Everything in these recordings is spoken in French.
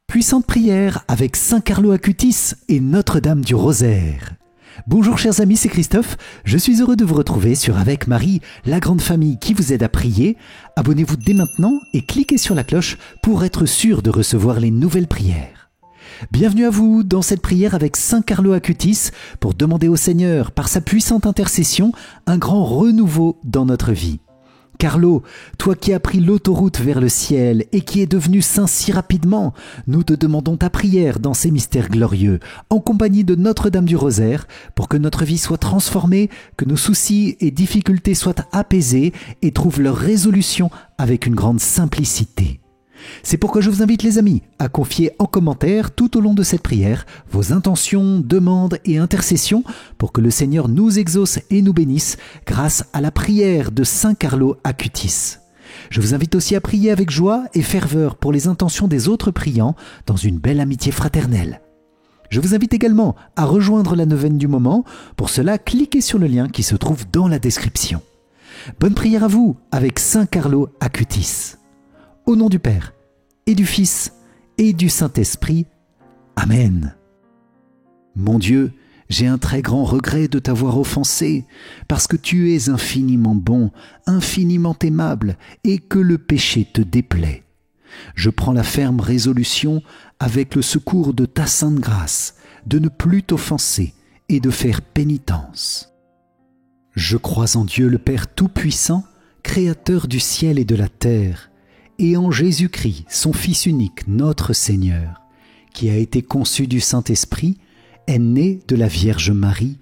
Puissante prière avec Saint Carlo Acutis et Notre-Dame du Rosaire. Bonjour chers amis, c'est Christophe. Je suis heureux de vous retrouver sur Avec Marie, la grande famille qui vous aide à prier. Abonnez-vous dès maintenant et cliquez sur la cloche pour être sûr de recevoir les nouvelles prières. Bienvenue à vous dans cette prière avec Saint Carlo Acutis pour demander au Seigneur, par sa puissante intercession, un grand renouveau dans notre vie. Carlo, toi qui as pris l'autoroute vers le ciel et qui es devenu saint si rapidement, nous te demandons ta prière dans ces mystères glorieux, en compagnie de Notre-Dame du Rosaire, pour que notre vie soit transformée, que nos soucis et difficultés soient apaisés et trouvent leur résolution avec une grande simplicité. C'est pourquoi je vous invite les amis à confier en commentaire tout au long de cette prière vos intentions, demandes et intercessions pour que le Seigneur nous exauce et nous bénisse grâce à la prière de Saint Carlo Acutis. Je vous invite aussi à prier avec joie et ferveur pour les intentions des autres priants dans une belle amitié fraternelle. Je vous invite également à rejoindre la neuvaine du moment. Pour cela, cliquez sur le lien qui se trouve dans la description. Bonne prière à vous avec Saint Carlo Acutis. Au nom du Père, et du Fils, et du Saint-Esprit. Amen. Mon Dieu, j'ai un très grand regret de t'avoir offensé, parce que tu es infiniment bon, infiniment aimable, et que le péché te déplaît. Je prends la ferme résolution, avec le secours de ta sainte grâce, de ne plus t'offenser et de faire pénitence. Je crois en Dieu le Père Tout-Puissant, Créateur du ciel et de la terre, et en Jésus-Christ, son Fils unique, notre Seigneur, qui a été conçu du Saint-Esprit, est né de la Vierge Marie,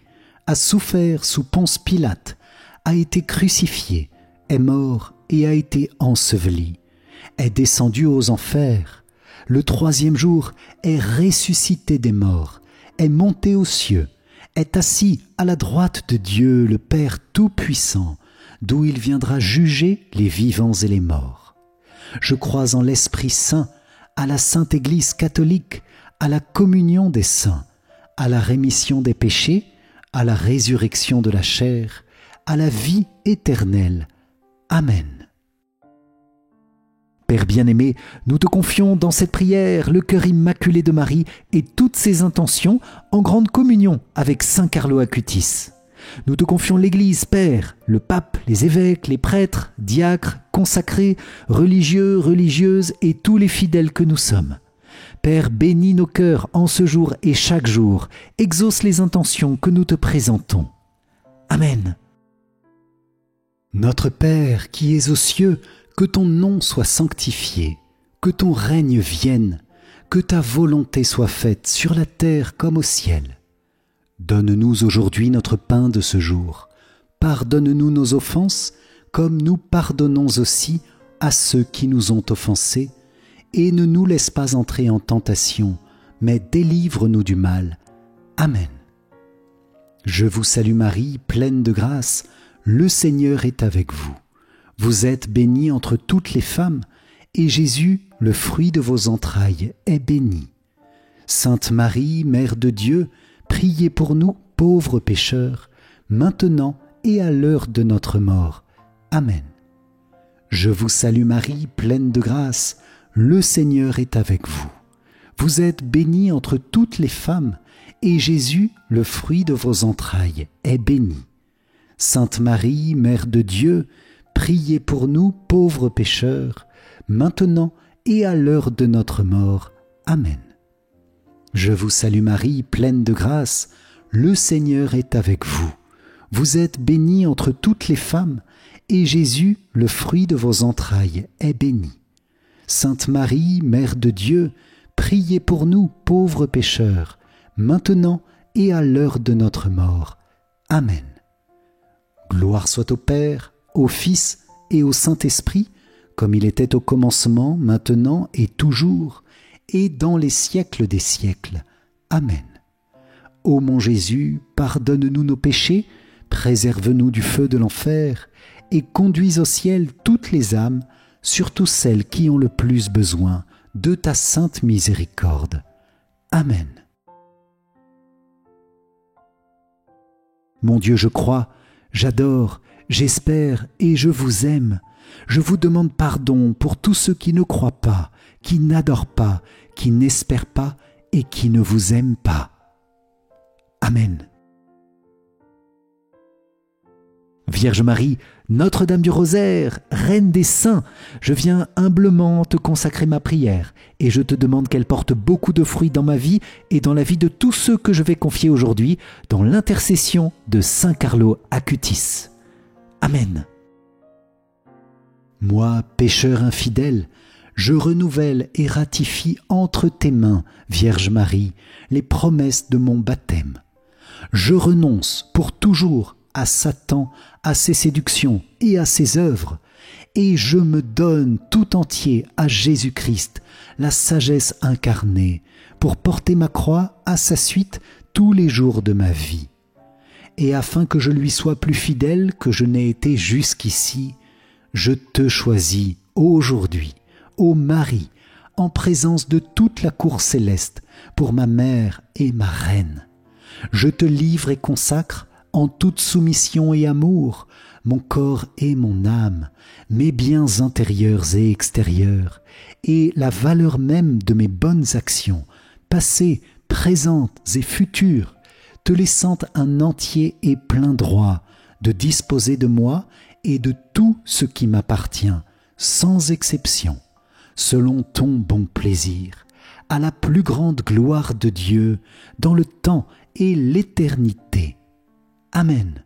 a souffert sous Ponce Pilate, a été crucifié, est mort et a été enseveli, est descendu aux enfers, le troisième jour est ressuscité des morts, est monté aux cieux, est assis à la droite de Dieu le Père Tout-Puissant, d'où il viendra juger les vivants et les morts. Je crois en l'Esprit Saint, à la Sainte Église catholique, à la communion des saints, à la rémission des péchés, à la résurrection de la chair, à la vie éternelle. Amen. Père bien-aimé, nous te confions dans cette prière le cœur immaculé de Marie et toutes ses intentions en grande communion avec Saint Carlo Acutis. Nous te confions l'Église, Père, le pape, les évêques, les prêtres, diacres, consacrés, religieux, religieuses et tous les fidèles que nous sommes. Père, bénis nos cœurs en ce jour et chaque jour, exauce les intentions que nous te présentons. Amen. Notre Père qui es aux cieux, que ton nom soit sanctifié, que ton règne vienne, que ta volonté soit faite sur la terre comme au ciel. Donne-nous aujourd'hui notre pain de ce jour. Pardonne-nous nos offenses, comme nous pardonnons aussi à ceux qui nous ont offensés. Et ne nous laisse pas entrer en tentation, mais délivre-nous du mal. Amen. Je vous salue Marie, pleine de grâce, le Seigneur est avec vous. Vous êtes bénie entre toutes les femmes, et Jésus, le fruit de vos entrailles, est béni. Sainte Marie, Mère de Dieu, priez pour nous, pauvres pécheurs, maintenant et à l'heure de notre mort. Amen. Je vous salue Marie, pleine de grâce, le Seigneur est avec vous. Vous êtes bénie entre toutes les femmes, et Jésus, le fruit de vos entrailles, est béni. Sainte Marie, Mère de Dieu, priez pour nous, pauvres pécheurs, maintenant et à l'heure de notre mort. Amen. Je vous salue Marie, pleine de grâce, le Seigneur est avec vous. Vous êtes bénie entre toutes les femmes, et Jésus, le fruit de vos entrailles, est béni. Sainte Marie, Mère de Dieu, priez pour nous, pauvres pécheurs, maintenant et à l'heure de notre mort. Amen. Gloire soit au Père, au Fils et au Saint-Esprit, comme il était au commencement, maintenant et toujours, et dans les siècles des siècles. Amen. Ô mon Jésus, pardonne-nous nos péchés, préserve-nous du feu de l'enfer, et conduis au ciel toutes les âmes, surtout celles qui ont le plus besoin de ta sainte miséricorde. Amen. Mon Dieu, je crois, j'adore, j'espère et je vous aime. Je vous demande pardon pour tous ceux qui ne croient pas, qui n'adore pas, qui n'espère pas et qui ne vous aime pas. Amen. Vierge Marie, Notre-Dame du Rosaire, Reine des Saints, je viens humblement te consacrer ma prière et je te demande qu'elle porte beaucoup de fruits dans ma vie et dans la vie de tous ceux que je vais confier aujourd'hui dans l'intercession de Saint Carlo Acutis. Amen. Moi, pécheur infidèle, je renouvelle et ratifie entre tes mains, Vierge Marie, les promesses de mon baptême. Je renonce pour toujours à Satan, à ses séductions et à ses œuvres, et je me donne tout entier à Jésus-Christ, la sagesse incarnée, pour porter ma croix à sa suite tous les jours de ma vie. Et afin que je lui sois plus fidèle que je n'ai été jusqu'ici, je te choisis aujourd'hui, ô Marie, en présence de toute la cour céleste, pour ma mère et ma reine. Je te livre et consacre, en toute soumission et amour, mon corps et mon âme, mes biens intérieurs et extérieurs, et la valeur même de mes bonnes actions, passées, présentes et futures, te laissant un entier et plein droit de disposer de moi et de tout ce qui m'appartient, sans exception, selon ton bon plaisir, à la plus grande gloire de Dieu, dans le temps et l'éternité. Amen.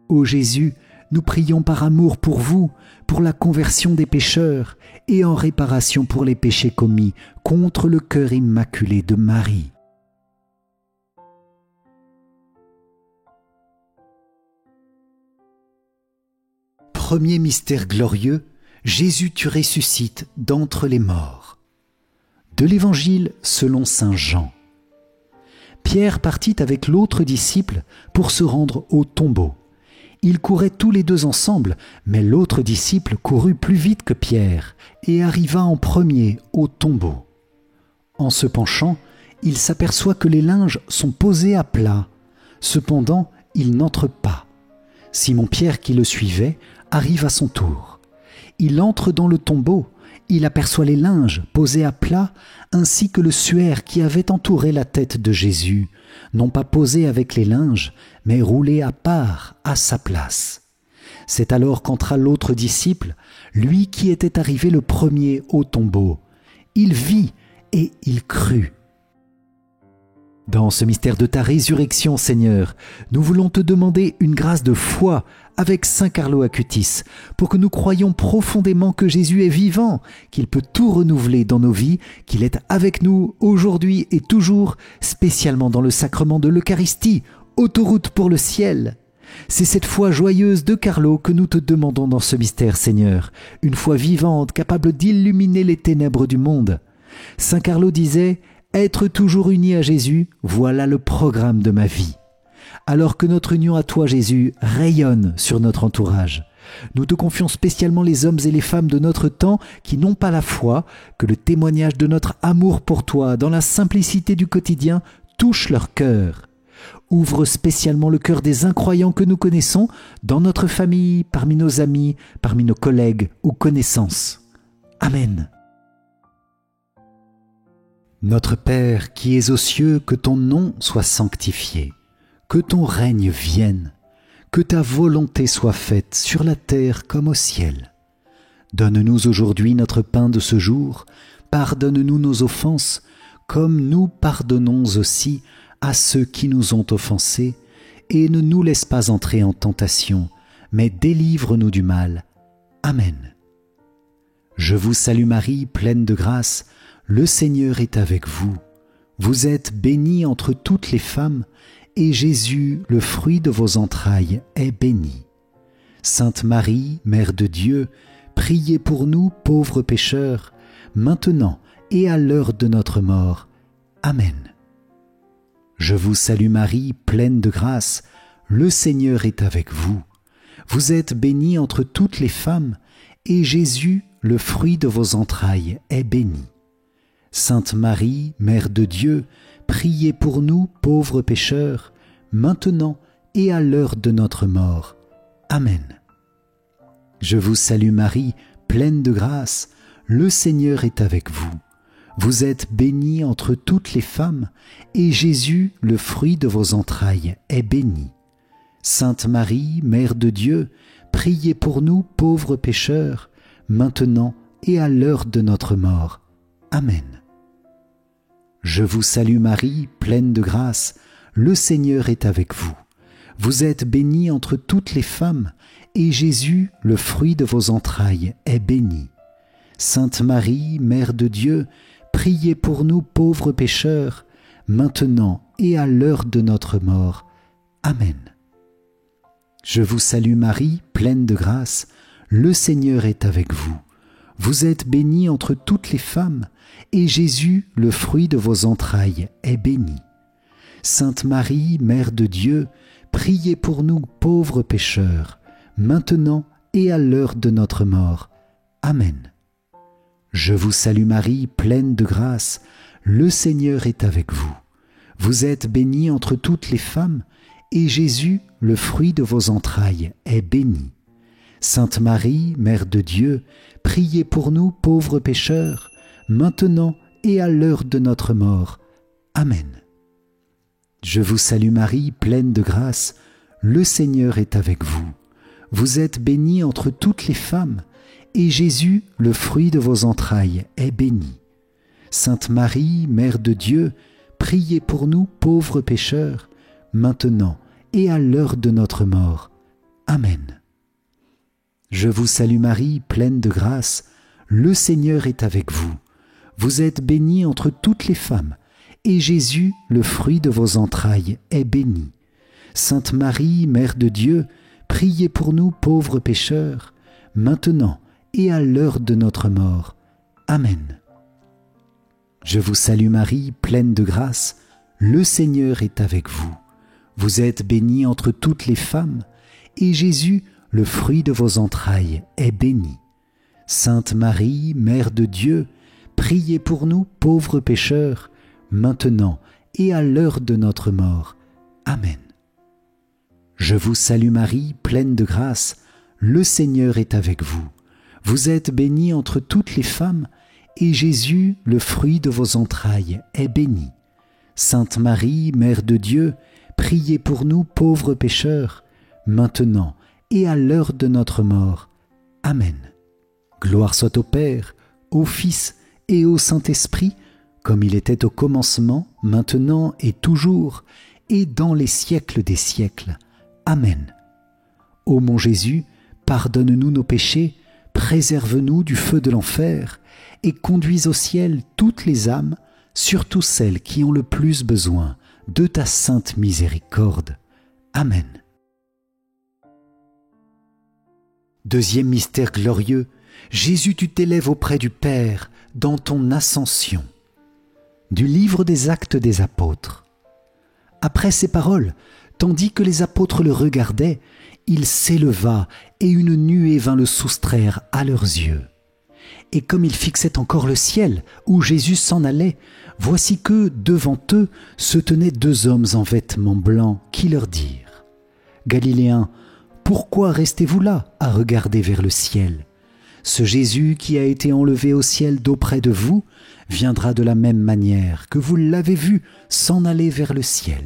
Ô Jésus, nous prions par amour pour vous, pour la conversion des pécheurs et en réparation pour les péchés commis contre le cœur immaculé de Marie. Premier mystère glorieux, Jésus tu ressuscites d'entre les morts. De l'Évangile selon saint Jean. Pierre partit avec l'autre disciple pour se rendre au tombeau. Ils couraient tous les deux ensemble, mais l'autre disciple courut plus vite que Pierre et arriva en premier au tombeau. En se penchant, il s'aperçoit que les linges sont posés à plat. Cependant, il n'entre pas. Simon-Pierre, qui le suivait, arrive à son tour. Il entre dans le tombeau. Il aperçoit les linges posés à plat, ainsi que le suaire qui avait entouré la tête de Jésus, non pas posé avec les linges, mais roulé à part, à sa place. C'est alors qu'entra l'autre disciple, lui qui était arrivé le premier au tombeau. Il vit et il crut. Dans ce mystère de ta résurrection, Seigneur, nous voulons te demander une grâce de foi avec Saint Carlo Acutis, pour que nous croyions profondément que Jésus est vivant, qu'il peut tout renouveler dans nos vies, qu'il est avec nous aujourd'hui et toujours, spécialement dans le sacrement de l'Eucharistie, autoroute pour le ciel. C'est cette foi joyeuse de Carlo que nous te demandons dans ce mystère, Seigneur, une foi vivante, capable d'illuminer les ténèbres du monde. Saint Carlo disait « Être toujours uni à Jésus, voilà le programme de ma vie ». Alors que notre union à toi, Jésus, rayonne sur notre entourage. Nous te confions spécialement les hommes et les femmes de notre temps qui n'ont pas la foi, que le témoignage de notre amour pour toi, dans la simplicité du quotidien, touche leur cœur. Ouvre spécialement le cœur des incroyants que nous connaissons, dans notre famille, parmi nos amis, parmi nos collègues ou connaissances. Amen. Notre Père qui es aux cieux, que ton nom soit sanctifié. Que ton règne vienne, que ta volonté soit faite sur la terre comme au ciel. Donne-nous aujourd'hui notre pain de ce jour, pardonne-nous nos offenses, comme nous pardonnons aussi à ceux qui nous ont offensés, et ne nous laisse pas entrer en tentation, mais délivre-nous du mal. Amen. Je vous salue Marie, pleine de grâce, le Seigneur est avec vous. Vous êtes bénie entre toutes les femmes, et Jésus, le fruit de vos entrailles, est béni. Sainte Marie, Mère de Dieu, priez pour nous pauvres pécheurs, maintenant et à l'heure de notre mort. Amen. Je vous salue Marie, pleine de grâce, le Seigneur est avec vous. Vous êtes bénie entre toutes les femmes, et Jésus, le fruit de vos entrailles, est béni. Sainte Marie, Mère de Dieu, priez pour nous pauvres pécheurs, maintenant et à l'heure de notre mort. Amen. Je vous salue Marie, pleine de grâce, le Seigneur est avec vous. Vous êtes bénie entre toutes les femmes, et Jésus, le fruit de vos entrailles, est béni. Sainte Marie, Mère de Dieu, priez pour nous pauvres pécheurs, maintenant et à l'heure de notre mort. Amen. Je vous salue Marie, pleine de grâce, le Seigneur est avec vous. Vous êtes bénie entre toutes les femmes, et Jésus, le fruit de vos entrailles, est béni. Sainte Marie, Mère de Dieu, priez pour nous pauvres pécheurs, maintenant et à l'heure de notre mort. Amen. Je vous salue Marie, pleine de grâce, le Seigneur est avec vous. Vous êtes bénie entre toutes les femmes, et Jésus, le fruit de vos entrailles, est béni. Sainte Marie, Mère de Dieu, priez pour nous pauvres pécheurs, maintenant et à l'heure de notre mort. Amen. Je vous salue Marie, pleine de grâce, le Seigneur est avec vous. Vous êtes bénie entre toutes les femmes, et Jésus, le fruit de vos entrailles, est béni. Sainte Marie, Mère de Dieu, priez pour nous pauvres pécheurs, maintenant et à l'heure de notre mort. Amen. Je vous salue Marie, pleine de grâce, le Seigneur est avec vous. Vous êtes bénie entre toutes les femmes, et Jésus, le fruit de vos entrailles, est béni. Sainte Marie, Mère de Dieu, priez pour nous pauvres pécheurs, maintenant et à l'heure de notre mort. Amen. Je vous salue Marie, pleine de grâce, le Seigneur est avec vous. Vous êtes bénie entre toutes les femmes, et Jésus, le fruit de vos entrailles, est béni. Sainte Marie, Mère de Dieu, priez pour nous pauvres pécheurs, maintenant et à l'heure de notre mort. Amen. Je vous salue Marie, pleine de grâce, le Seigneur est avec vous. Vous êtes bénie entre toutes les femmes, et Jésus, le fruit de vos entrailles, est béni. Sainte Marie, Mère de Dieu, priez pour nous pauvres pécheurs, maintenant et à l'heure de notre mort. Amen. Je vous salue Marie, pleine de grâce, le Seigneur est avec vous. Vous êtes bénie entre toutes les femmes, et Jésus, le fruit de vos entrailles, est béni. Sainte Marie, Mère de Dieu, priez pour nous pauvres pécheurs, maintenant et à l'heure de notre mort. Amen. Gloire soit au Père, au Fils et au Saint-Esprit, comme il était au commencement, maintenant et toujours, et dans les siècles des siècles. Amen. Ô mon Jésus, pardonne-nous nos péchés, préserve-nous du feu de l'enfer, et conduis au ciel toutes les âmes, surtout celles qui ont le plus besoin de ta sainte miséricorde. Amen. Deuxième mystère glorieux, Jésus, tu t'élèves auprès du Père dans ton ascension. Du livre des Actes des Apôtres. Après ces paroles, tandis que les apôtres le regardaient, il s'éleva et une nuée vint le soustraire à leurs yeux. Et comme ils fixaient encore le ciel où Jésus s'en allait, voici que, devant eux, se tenaient deux hommes en vêtements blancs qui leur dirent : « Galiléens, pourquoi restez-vous là à regarder vers le ciel ? Ce Jésus qui a été enlevé au ciel d'auprès de vous viendra de la même manière que vous l'avez vu s'en aller vers le ciel. »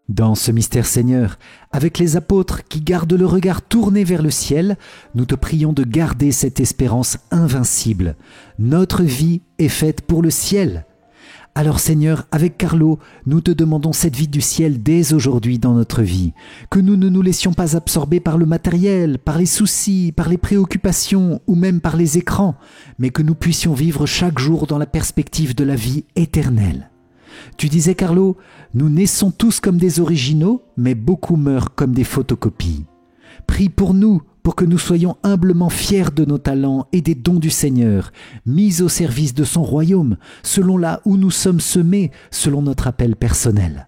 Dans ce mystère, Seigneur, avec les apôtres qui gardent le regard tourné vers le ciel, nous te prions de garder cette espérance invincible. Notre vie est faite pour le ciel. Alors Seigneur, avec Carlo, nous te demandons cette vie du ciel dès aujourd'hui dans notre vie, que nous ne nous laissions pas absorber par le matériel, par les soucis, par les préoccupations ou même par les écrans, mais que nous puissions vivre chaque jour dans la perspective de la vie éternelle. Tu disais, Carlo, nous naissons tous comme des originaux, mais beaucoup meurent comme des photocopies. Prie pour nous, pour que nous soyons humblement fiers de nos talents et des dons du Seigneur, mis au service de son royaume, selon là où nous sommes semés, selon notre appel personnel.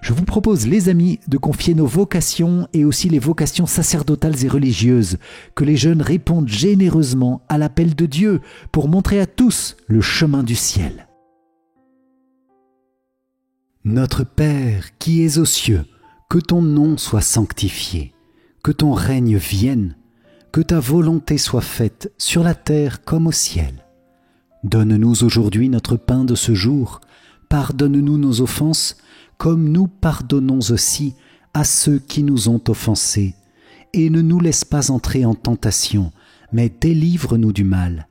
Je vous propose, les amis, de confier nos vocations et aussi les vocations sacerdotales et religieuses, que les jeunes répondent généreusement à l'appel de Dieu pour montrer à tous le chemin du ciel. Notre Père qui es aux cieux, que ton nom soit sanctifié, que ton règne vienne, que ta volonté soit faite sur la terre comme au ciel. Donne-nous aujourd'hui notre pain de ce jour, pardonne-nous nos offenses, comme nous pardonnons aussi à ceux qui nous ont offensés, et ne nous laisse pas entrer en tentation, mais délivre-nous du mal.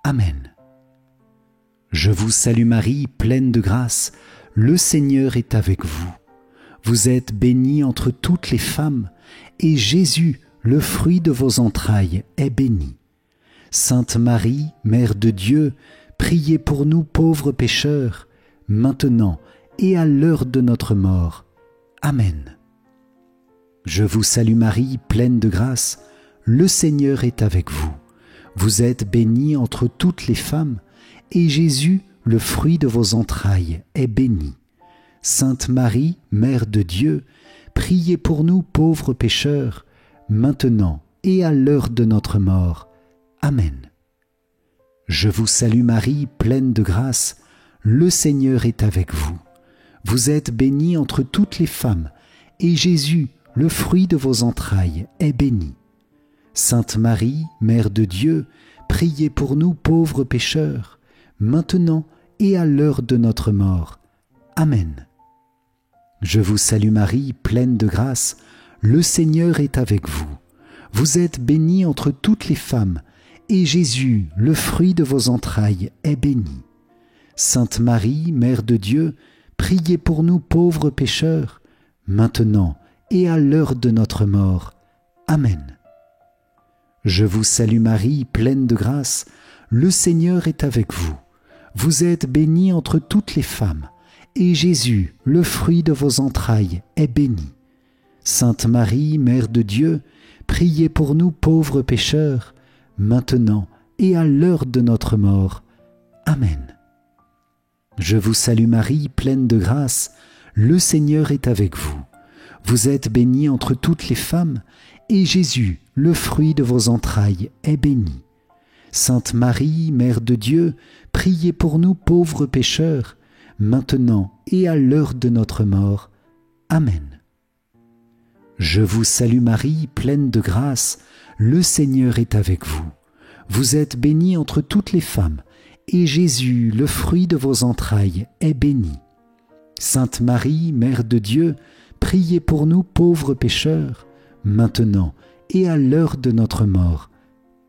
Amen. Je vous salue Marie, pleine de grâce, le Seigneur est avec vous. Vous êtes bénie entre toutes les femmes, et Jésus, le fruit de vos entrailles, est béni. Sainte Marie, Mère de Dieu, priez pour nous pauvres pécheurs, maintenant et à l'heure de notre mort. Amen. Je vous salue Marie, pleine de grâce, le Seigneur est avec vous. Vous êtes bénie entre toutes les femmes, et Jésus, le fruit de vos entrailles, est béni. Sainte Marie, Mère de Dieu, priez pour nous pauvres pécheurs, maintenant et à l'heure de notre mort. Amen. Je vous salue Marie, pleine de grâce, le Seigneur est avec vous. Vous êtes bénie entre toutes les femmes, et Jésus, le fruit de vos entrailles, est béni. Sainte Marie, Mère de Dieu, priez pour nous pauvres pécheurs, maintenant et à l'heure de notre mort. Amen. Je vous salue Marie, pleine de grâce, le Seigneur est avec vous. Vous êtes bénie entre toutes les femmes, et Jésus, le fruit de vos entrailles, est béni. Sainte Marie, Mère de Dieu, priez pour nous pauvres pécheurs, maintenant et à l'heure de notre mort. Amen. Je vous salue Marie, pleine de grâce, le Seigneur est avec vous. Vous êtes bénie entre toutes les femmes, et Jésus, le fruit de vos entrailles, est béni. Sainte Marie, Mère de Dieu, priez pour nous pauvres pécheurs, maintenant et à l'heure de notre mort. Amen. Je vous salue Marie, pleine de grâce, le Seigneur est avec vous. Vous êtes bénie entre toutes les femmes, et Jésus, le fruit de vos entrailles, est béni. Sainte Marie, Mère de Dieu, priez pour nous pauvres pécheurs, maintenant et à l'heure de notre mort. Amen. Je vous salue Marie, pleine de grâce, le Seigneur est avec vous. Vous êtes bénie entre toutes les femmes, et Jésus, le fruit de vos entrailles, est béni. Sainte Marie, Mère de Dieu, priez pour nous pauvres pécheurs, maintenant et à l'heure de notre mort.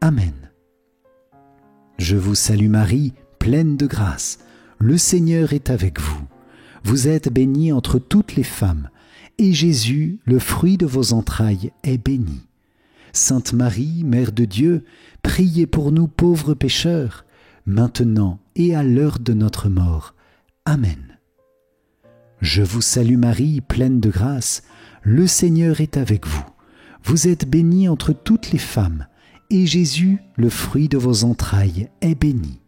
Amen. Je vous salue Marie, pleine de grâce, le Seigneur est avec vous. Vous êtes bénie entre toutes les femmes, et Jésus, le fruit de vos entrailles, est béni. Sainte Marie, Mère de Dieu, priez pour nous pauvres pécheurs, maintenant et à l'heure de notre mort. Amen. Je vous salue Marie, pleine de grâce, le Seigneur est avec vous. Vous êtes bénie entre toutes les femmes, et Jésus, le fruit de vos entrailles, est béni.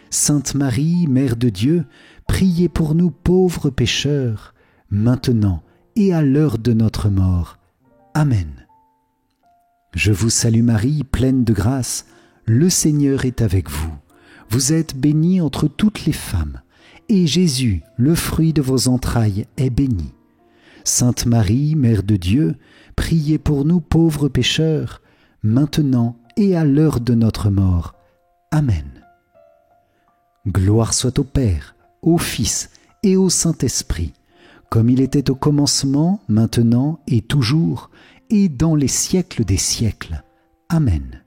Sainte Marie, Mère de Dieu, priez pour nous pauvres pécheurs, maintenant et à l'heure de notre mort. Amen. Je vous salue Marie, pleine de grâce, le Seigneur est avec vous. Vous êtes bénie entre toutes les femmes, et Jésus, le fruit de vos entrailles, est béni. Sainte Marie, Mère de Dieu, priez pour nous pauvres pécheurs, maintenant et à l'heure de notre mort. Amen. Gloire soit au Père, au Fils et au Saint-Esprit, comme il était au commencement, maintenant et toujours, et dans les siècles des siècles. Amen.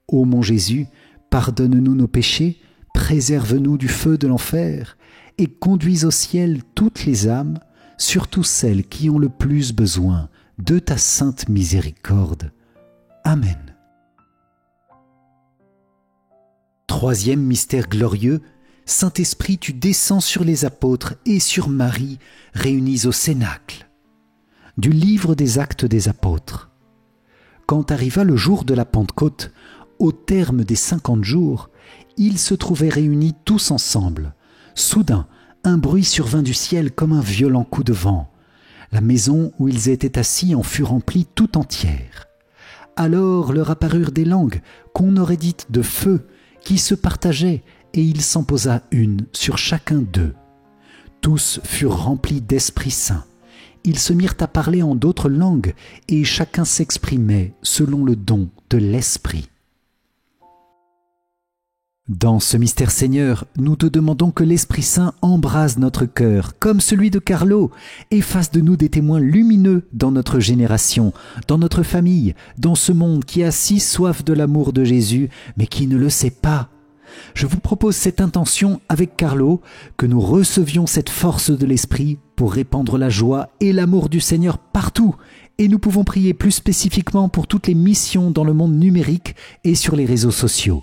Ô mon Jésus, pardonne-nous nos péchés, préserve-nous du feu de l'enfer, et conduis au ciel toutes les âmes, surtout celles qui ont le plus besoin de ta sainte miséricorde. Amen. Troisième mystère glorieux, Saint-Esprit, tu descends sur les apôtres et sur Marie, réunis au Cénacle. Du livre des Actes des Apôtres. Quand arriva le jour de la Pentecôte, au terme des 50 jours, ils se trouvaient réunis tous ensemble. Soudain, un bruit survint du ciel comme un violent coup de vent. La maison où ils étaient assis en fut remplie tout entière. Alors leur apparurent des langues qu'on aurait dites de feu, qui se partageaient, et il s'en posa une sur chacun d'eux. Tous furent remplis d'Esprit Saint, ils se mirent à parler en d'autres langues, et chacun s'exprimait selon le don de l'Esprit. Dans ce mystère, Seigneur, nous te demandons que l'Esprit Saint embrase notre cœur, comme celui de Carlo, et fasse de nous des témoins lumineux dans notre génération, dans notre famille, dans ce monde qui a si soif de l'amour de Jésus, mais qui ne le sait pas. Je vous propose cette intention avec Carlo, que nous recevions cette force de l'Esprit pour répandre la joie et l'amour du Seigneur partout, et nous pouvons prier plus spécifiquement pour toutes les missions dans le monde numérique et sur les réseaux sociaux.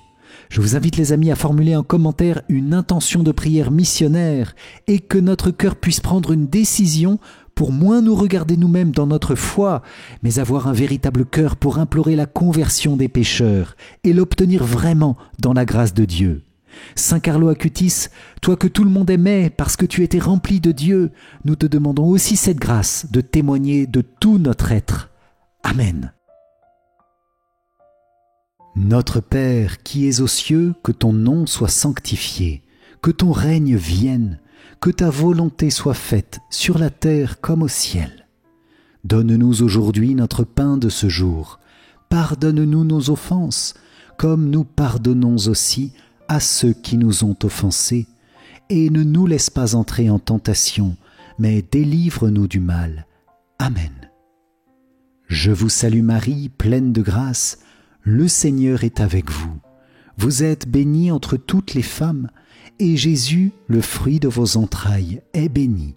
Je vous invite les amis à formuler en commentaire une intention de prière missionnaire et que notre cœur puisse prendre une décision pour moins nous regarder nous-mêmes dans notre foi, mais avoir un véritable cœur pour implorer la conversion des pécheurs et l'obtenir vraiment dans la grâce de Dieu. Saint Carlo Acutis, toi que tout le monde aimait parce que tu étais rempli de Dieu, nous te demandons aussi cette grâce de témoigner de tout notre être. Amen. Notre Père qui es aux cieux, que ton nom soit sanctifié, que ton règne vienne, que ta volonté soit faite sur la terre comme au ciel. Donne-nous aujourd'hui notre pain de ce jour. Pardonne-nous nos offenses, comme nous pardonnons aussi à ceux qui nous ont offensés. Et ne nous laisse pas entrer en tentation, mais délivre-nous du mal. Amen. Je vous salue Marie, pleine de grâce, le Seigneur est avec vous. Vous êtes bénie entre toutes les femmes, et Jésus, le fruit de vos entrailles, est béni.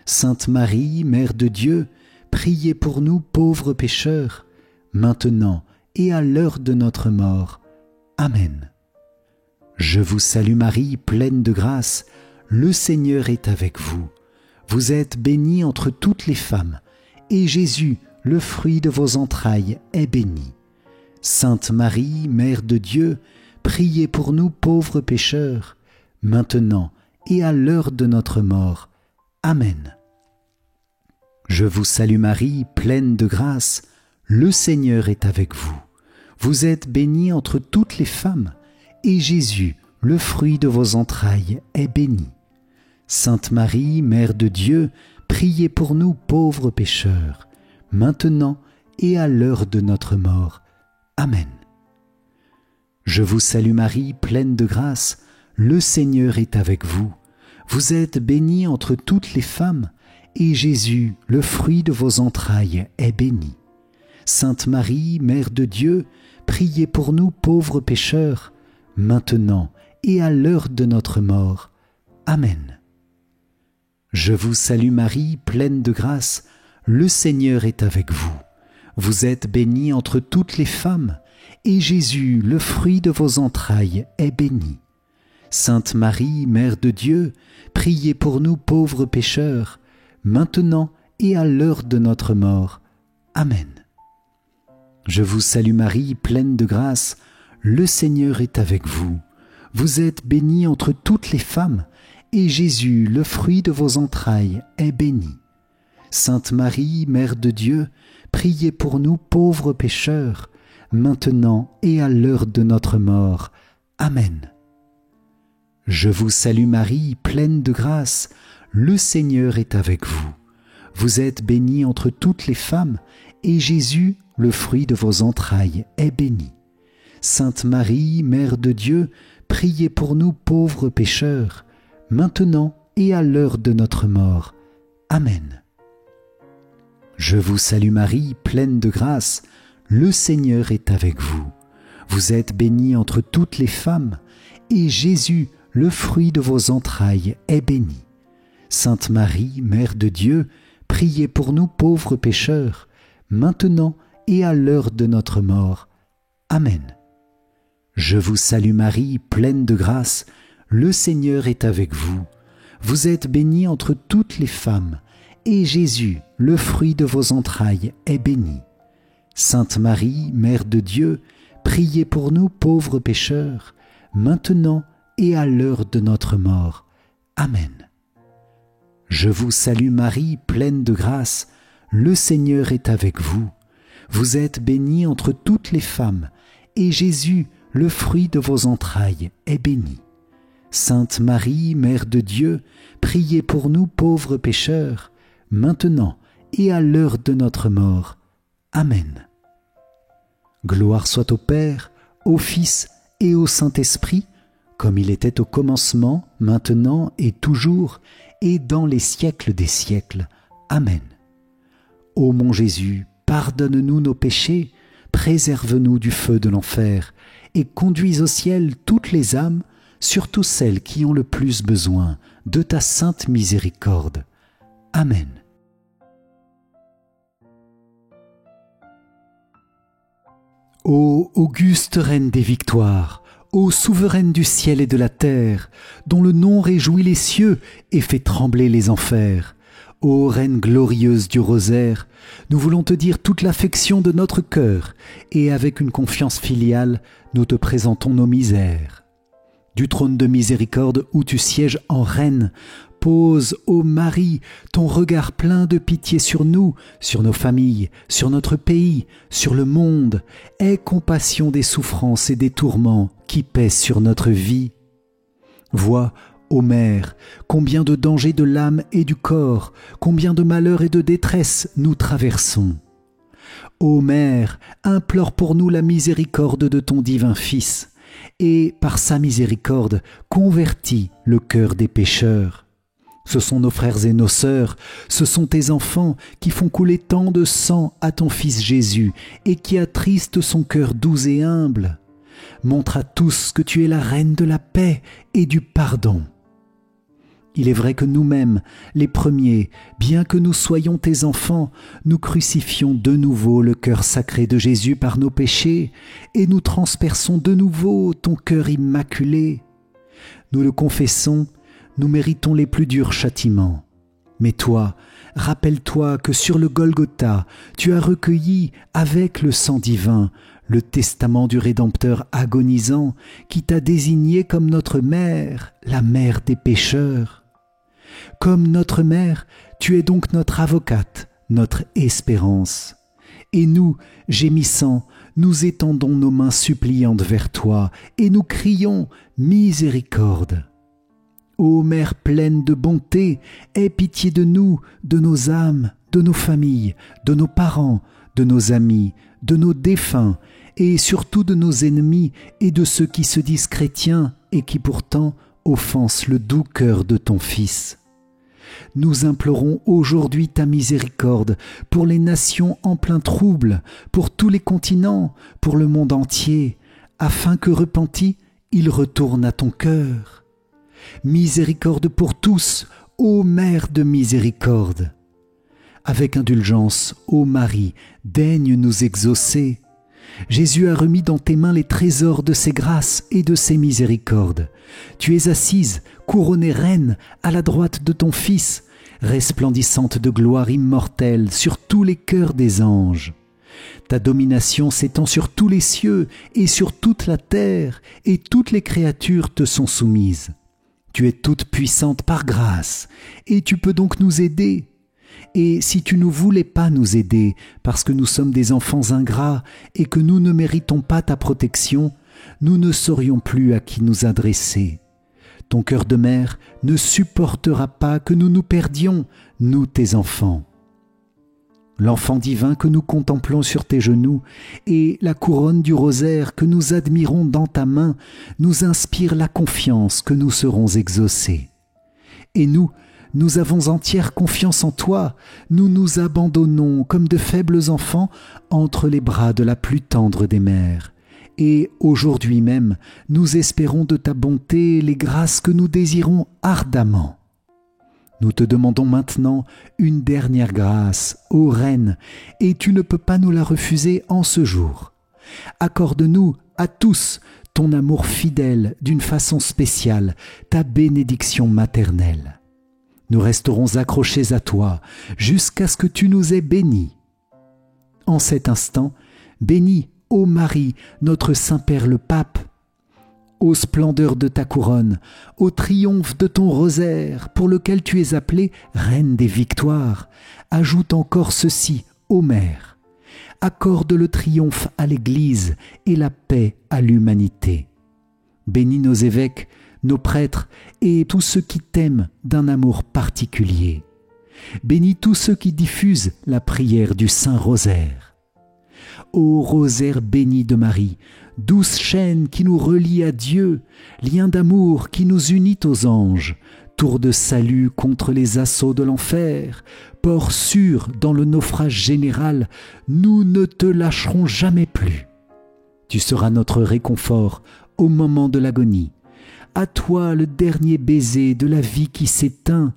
Sainte Marie, Mère de Dieu, priez pour nous pauvres pécheurs, maintenant et à l'heure de notre mort. Amen. Je vous salue Marie, pleine de grâce, le Seigneur est avec vous. Vous êtes bénie entre toutes les femmes, et Jésus, le fruit de vos entrailles, est béni. Sainte Marie, Mère de Dieu, priez pour nous pauvres pécheurs, maintenant et à l'heure de notre mort. Amen. Je vous salue Marie, pleine de grâce, le Seigneur est avec vous. Vous êtes bénie entre toutes les femmes, et Jésus, le fruit de vos entrailles, est béni. Sainte Marie, Mère de Dieu, priez pour nous pauvres pécheurs, maintenant et à l'heure de notre mort. Amen. Je vous salue Marie, pleine de grâce, le Seigneur est avec vous. Vous êtes bénie entre toutes les femmes, et Jésus, le fruit de vos entrailles, est béni. Sainte Marie, Mère de Dieu, priez pour nous pauvres pécheurs, maintenant et à l'heure de notre mort. Amen. Je vous salue Marie, pleine de grâce, le Seigneur est avec vous. Vous êtes bénie entre toutes les femmes, et Jésus, le fruit de vos entrailles, est béni. Sainte Marie, Mère de Dieu, priez pour nous pauvres pécheurs, maintenant et à l'heure de notre mort. Amen. Je vous salue Marie, pleine de grâce, le Seigneur est avec vous. Vous êtes bénie entre toutes les femmes, et Jésus, le fruit de vos entrailles, est béni. Sainte Marie, Mère de Dieu, priez pour nous pauvres pécheurs, maintenant et à l'heure de notre mort. Amen. Je vous salue Marie, pleine de grâce, le Seigneur est avec vous. Vous êtes bénie entre toutes les femmes, et Jésus, le fruit de vos entrailles, est béni. Sainte Marie, Mère de Dieu, priez pour nous pauvres pécheurs, maintenant et à l'heure de notre mort. Amen. Je vous salue Marie, pleine de grâce, le Seigneur est avec vous. Vous êtes bénie entre toutes les femmes, et Jésus, le fruit de vos entrailles, est béni. Sainte Marie, Mère de Dieu, priez pour nous pauvres pécheurs, maintenant et à l'heure de notre mort. Amen. Je vous salue Marie, pleine de grâce, le Seigneur est avec vous. Vous êtes bénie entre toutes les femmes, et Jésus, le fruit de vos entrailles, est béni. Sainte Marie, Mère de Dieu, priez pour nous pauvres pécheurs, maintenant et à l'heure de notre mort. Amen. Je vous salue Marie, pleine de grâce, le Seigneur est avec vous. Vous êtes bénie entre toutes les femmes, et Jésus, le fruit de vos entrailles, est béni. Sainte Marie, Mère de Dieu, priez pour nous pauvres pécheurs, maintenant et à l'heure de notre mort. Amen. Gloire soit au Père, au Fils et au Saint-Esprit, comme il était au commencement, maintenant et toujours, et dans les siècles des siècles. Amen. Ô mon Jésus, pardonne-nous nos péchés, préserve-nous du feu de l'enfer, et conduis au ciel toutes les âmes, surtout celles qui ont le plus besoin de ta sainte miséricorde. Amen. Ô auguste reine des victoires, ô souveraine du ciel et de la terre, dont le nom réjouit les cieux et fait trembler les enfers, ô reine glorieuse du rosaire, nous voulons te dire toute l'affection de notre cœur, et avec une confiance filiale, nous te présentons nos misères. Du trône de miséricorde où tu sièges en reine, pose, ô Marie, ton regard plein de pitié sur nous, sur nos familles, sur notre pays, sur le monde. Aie compassion des souffrances et des tourments qui pèsent sur notre vie. Vois, ô Mère, combien de dangers de l'âme et du corps, combien de malheurs et de détresse nous traversons. Ô Mère, implore pour nous la miséricorde de ton divin Fils, et par sa miséricorde, convertis le cœur des pécheurs. Ce sont nos frères et nos sœurs, ce sont tes enfants qui font couler tant de sang à ton Fils Jésus et qui attristent son cœur doux et humble. Montre à tous que tu es la reine de la paix et du pardon. Il est vrai que nous-mêmes, les premiers, bien que nous soyons tes enfants, nous crucifions de nouveau le cœur sacré de Jésus par nos péchés et nous transperçons de nouveau ton cœur immaculé. Nous le confessons, nous méritons les plus durs châtiments. Mais toi, rappelle-toi que sur le Golgotha, tu as recueilli avec le sang divin le testament du Rédempteur agonisant qui t'a désigné comme notre mère, la mère des pécheurs. Comme notre mère, tu es donc notre avocate, notre espérance. Et nous, gémissant, nous étendons nos mains suppliantes vers toi et nous crions « Miséricorde !» Ô Mère pleine de bonté, aie pitié de nous, de nos âmes, de nos familles, de nos parents, de nos amis, de nos défunts, et surtout de nos ennemis et de ceux qui se disent chrétiens et qui pourtant offensent le doux cœur de ton Fils. Nous implorons aujourd'hui ta miséricorde pour les nations en plein trouble, pour tous les continents, pour le monde entier, afin que repentis, ils retournent à ton cœur. Miséricorde pour tous, ô Mère de miséricorde. Avec indulgence, ô Marie, daigne nous exaucer. Jésus a remis dans tes mains les trésors de ses grâces et de ses miséricordes. Tu es assise, couronnée reine, à la droite de ton Fils, resplendissante de gloire immortelle sur tous les cœurs des anges. Ta domination s'étend sur tous les cieux et sur toute la terre, et toutes les créatures te sont soumises. Tu es toute puissante par grâce, et tu peux donc nous aider. Et si tu ne voulais pas nous aider, parce que nous sommes des enfants ingrats et que nous ne méritons pas ta protection, nous ne saurions plus à qui nous adresser. Ton cœur de mère ne supportera pas que nous nous perdions, nous tes enfants. L'enfant divin que nous contemplons sur tes genoux et la couronne du rosaire que nous admirons dans ta main nous inspirent la confiance que nous serons exaucés. Et nous avons entière confiance en toi, nous nous abandonnons comme de faibles enfants entre les bras de la plus tendre des mères. Et aujourd'hui même, nous espérons de ta bonté les grâces que nous désirons ardemment. Nous te demandons maintenant une dernière grâce, ô Reine, et tu ne peux pas nous la refuser en ce jour. Accorde-nous à tous ton amour fidèle d'une façon spéciale, ta bénédiction maternelle. Nous resterons accrochés à toi jusqu'à ce que tu nous aies bénis. En cet instant, bénis, ô Marie, notre Saint-Père le Pape, ô splendeur de ta couronne, ô triomphe de ton rosaire, pour lequel tu es appelée Reine des victoires, ajoute encore ceci, ô Mère. Accorde le triomphe à l'Église et la paix à l'humanité. Bénis nos évêques, nos prêtres et tous ceux qui t'aiment d'un amour particulier. Bénis tous ceux qui diffusent la prière du Saint-Rosaire. Ô rosaire béni de Marie, douce chaîne qui nous relie à Dieu, lien d'amour qui nous unit aux anges, tour de salut contre les assauts de l'enfer, port sûr dans le naufrage général, nous ne te lâcherons jamais plus. Tu seras notre réconfort au moment de l'agonie. À toi le dernier baiser de la vie qui s'éteint,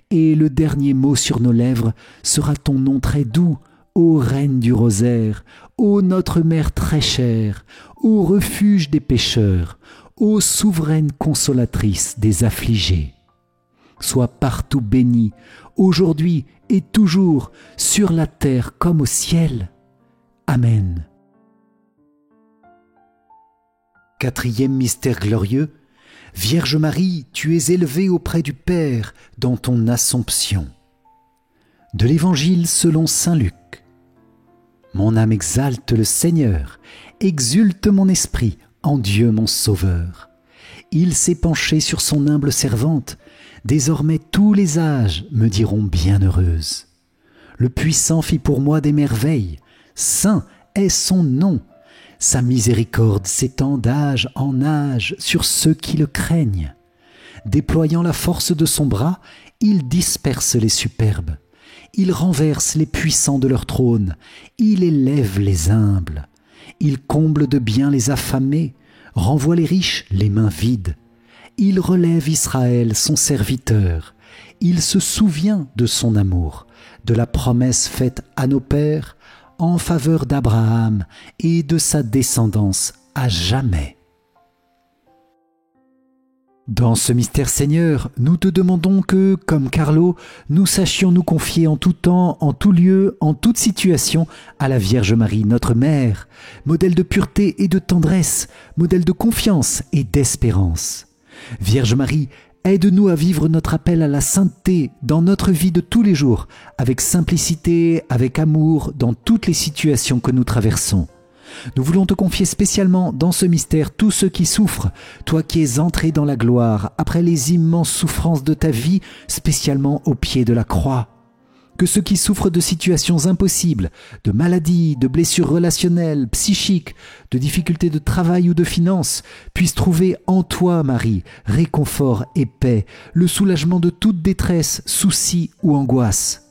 et le dernier mot sur nos lèvres sera ton nom très doux, ô Reine du Rosaire, ô notre Mère très chère, ô refuge des pécheurs, ô souveraine consolatrice des affligés. Sois partout bénie, aujourd'hui et toujours, sur la terre comme au ciel. Amen. Quatrième mystère glorieux, Vierge Marie, tu es élevée auprès du Père dans ton Assomption. De l'Évangile selon saint Luc. Mon âme exalte le Seigneur, exulte mon esprit en Dieu mon Sauveur. Il s'est penché sur son humble servante, désormais tous les âges me diront bienheureuse. Le Puissant fit pour moi des merveilles, saint est son nom. Sa miséricorde s'étend d'âge en âge sur ceux qui le craignent. Déployant la force de son bras, il disperse les superbes. Il renverse les puissants de leur trône. Il élève les humbles. Il comble de bien les affamés, renvoie les riches les mains vides. Il relève Israël, son serviteur. Il se souvient de son amour, de la promesse faite à nos pères, en faveur d'Abraham et de sa descendance à jamais. Dans ce mystère, Seigneur, nous te demandons que, comme Carlo, nous sachions nous confier en tout temps, en tout lieu, en toute situation à la Vierge Marie, notre Mère, modèle de pureté et de tendresse, modèle de confiance et d'espérance. Vierge Marie, aide-nous à vivre notre appel à la sainteté dans notre vie de tous les jours, avec simplicité, avec amour, dans toutes les situations que nous traversons. Nous voulons te confier spécialement dans ce mystère tous ceux qui souffrent, toi qui es entré dans la gloire après les immenses souffrances de ta vie, spécialement au pied de la croix. Que ceux qui souffrent de situations impossibles, de maladies, de blessures relationnelles, psychiques, de difficultés de travail ou de finances, puissent trouver en toi, Marie, réconfort et paix, le soulagement de toute détresse, souci ou angoisse.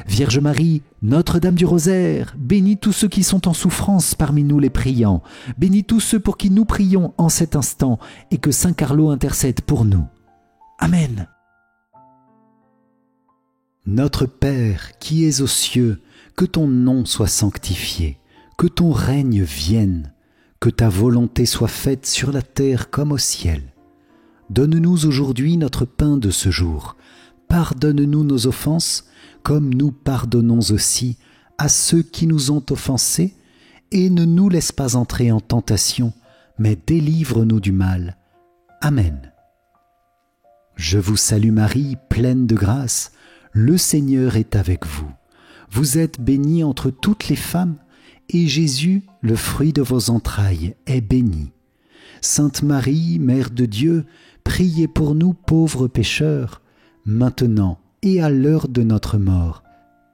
Vierge Marie, Notre-Dame du Rosaire, bénis tous ceux qui sont en souffrance parmi nous les priants, bénis tous ceux pour qui nous prions en cet instant et que Saint Carlo intercède pour nous. Amen. Notre Père qui es aux cieux, que ton nom soit sanctifié, que ton règne vienne, que ta volonté soit faite sur la terre comme au ciel. Donne-nous aujourd'hui notre pain de ce jour. Pardonne-nous nos offenses, comme nous pardonnons aussi à ceux qui nous ont offensés, et ne nous laisse pas entrer en tentation, mais délivre-nous du mal. Amen. Je vous salue Marie, pleine de grâce, le Seigneur est avec vous. Vous êtes bénie entre toutes les femmes, et Jésus, le fruit de vos entrailles, est béni. Sainte Marie, Mère de Dieu, priez pour nous pauvres pécheurs, maintenant et à l'heure de notre mort.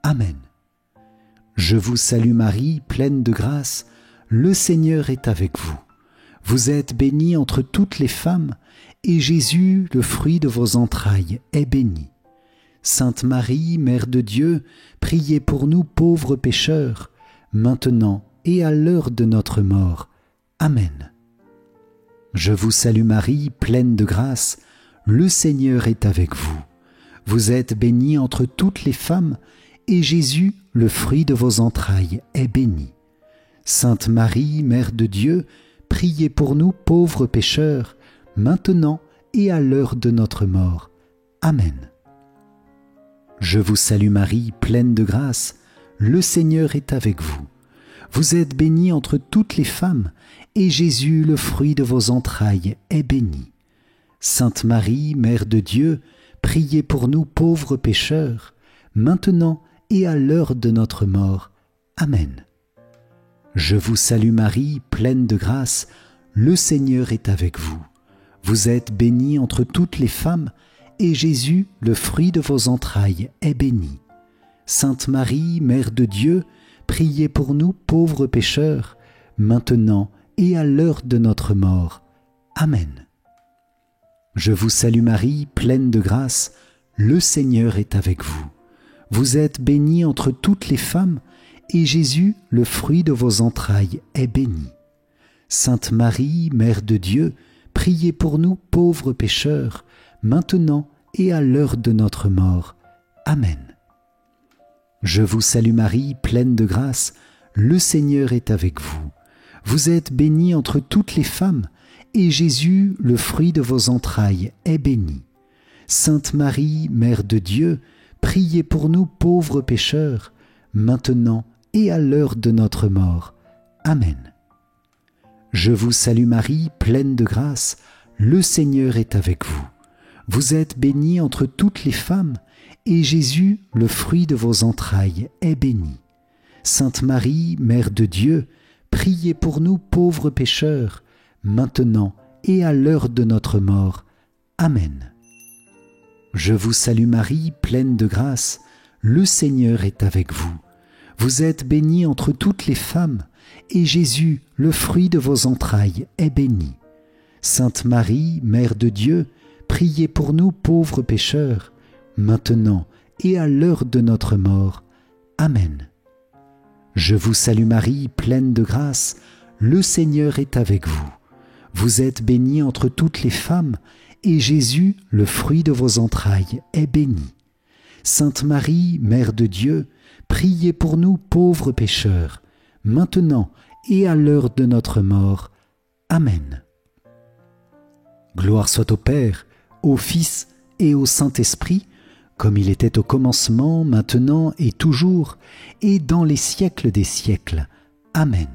Amen. Je vous salue Marie, pleine de grâce, le Seigneur est avec vous. Vous êtes bénie entre toutes les femmes, et Jésus, le fruit de vos entrailles, est béni. Sainte Marie, Mère de Dieu, priez pour nous pauvres pécheurs, maintenant et à l'heure de notre mort. Amen. Je vous salue Marie, pleine de grâce, le Seigneur est avec vous. Vous êtes bénie entre toutes les femmes, et Jésus, le fruit de vos entrailles, est béni. Sainte Marie, Mère de Dieu, priez pour nous pauvres pécheurs, maintenant et à l'heure de notre mort. Amen. Je vous salue Marie, pleine de grâce, le Seigneur est avec vous. Vous êtes bénie entre toutes les femmes, et Jésus, le fruit de vos entrailles, est béni. Sainte Marie, Mère de Dieu, priez pour nous pauvres pécheurs, maintenant et à l'heure de notre mort. Amen. Je vous salue Marie, pleine de grâce, le Seigneur est avec vous. Vous êtes bénie entre toutes les femmes, et Jésus, le fruit de vos entrailles, est béni. Sainte Marie, Mère de Dieu, priez pour nous pauvres pécheurs, maintenant et à l'heure de notre mort. Amen. Je vous salue Marie, pleine de grâce, le Seigneur est avec vous. Vous êtes bénie entre toutes les femmes, et Jésus, le fruit de vos entrailles, est béni. Sainte Marie, Mère de Dieu, priez pour nous pauvres pécheurs, maintenant et à l'heure de notre mort. Amen. Je vous salue Marie, pleine de grâce, le Seigneur est avec vous. Vous êtes bénie entre toutes les femmes, et Jésus, le fruit de vos entrailles, est béni. Sainte Marie, Mère de Dieu, priez pour nous pauvres pécheurs, maintenant et à l'heure de notre mort. Amen. Je vous salue Marie, pleine de grâce, le Seigneur est avec vous. Vous êtes bénie entre toutes les femmes, et Jésus, le fruit de vos entrailles, est béni. Sainte Marie, Mère de Dieu, priez pour nous pauvres pécheurs, maintenant et à l'heure de notre mort. Amen. Je vous salue Marie, pleine de grâce, le Seigneur est avec vous. Vous êtes bénie entre toutes les femmes, et Jésus, le fruit de vos entrailles, est béni. Sainte Marie, Mère de Dieu, priez pour nous pauvres pécheurs, maintenant et à l'heure de notre mort. Amen. Je vous salue Marie, pleine de grâce, le Seigneur est avec vous. Vous êtes bénie entre toutes les femmes, et Jésus, le fruit de vos entrailles, est béni. Sainte Marie, Mère de Dieu, priez pour nous pauvres pécheurs, maintenant et à l'heure de notre mort. Amen. Gloire soit au Père, au Fils et au Saint-Esprit, comme il était au commencement, maintenant et toujours, et dans les siècles des siècles. Amen.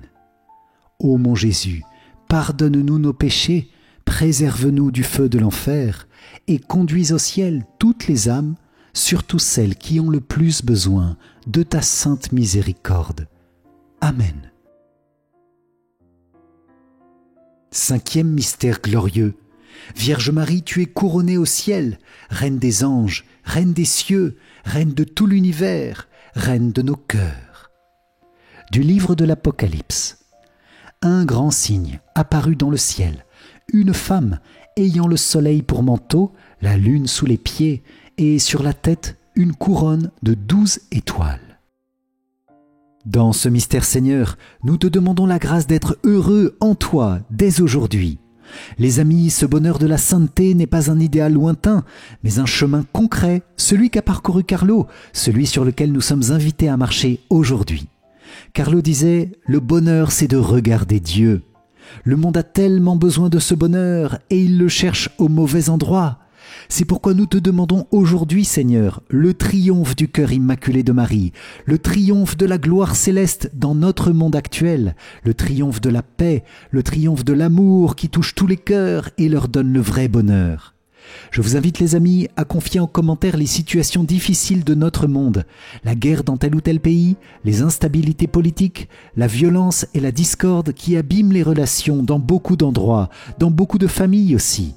Ô mon Jésus, pardonne-nous nos péchés, préserve-nous du feu de l'enfer, et conduis au ciel toutes les âmes, surtout celles qui ont le plus besoin de ta sainte miséricorde. Amen. Cinquième mystère glorieux. Vierge Marie, tu es couronnée au ciel, Reine des anges, Reine des cieux, Reine de tout l'univers, Reine de nos cœurs. Du livre de l'Apocalypse. Un grand signe apparut dans le ciel, une femme ayant le soleil pour manteau, la lune sous les pieds, et sur la tête une couronne de 12 étoiles. Dans ce mystère, Seigneur, nous te demandons la grâce d'être heureux en toi dès aujourd'hui. Les amis, ce bonheur de la sainteté n'est pas un idéal lointain, mais un chemin concret, celui qu'a parcouru Carlo, celui sur lequel nous sommes invités à marcher aujourd'hui. Carlo disait « Le bonheur, c'est de regarder Dieu ». Le monde a tellement besoin de ce bonheur et il le cherche au mauvais endroit. C'est pourquoi nous te demandons aujourd'hui, Seigneur, le triomphe du cœur immaculé de Marie, le triomphe de la gloire céleste dans notre monde actuel, le triomphe de la paix, le triomphe de l'amour qui touche tous les cœurs et leur donne le vrai bonheur. Je vous invite, les amis, à confier en commentaire les situations difficiles de notre monde, la guerre dans tel ou tel pays, les instabilités politiques, la violence et la discorde qui abîment les relations dans beaucoup d'endroits, dans beaucoup de familles aussi.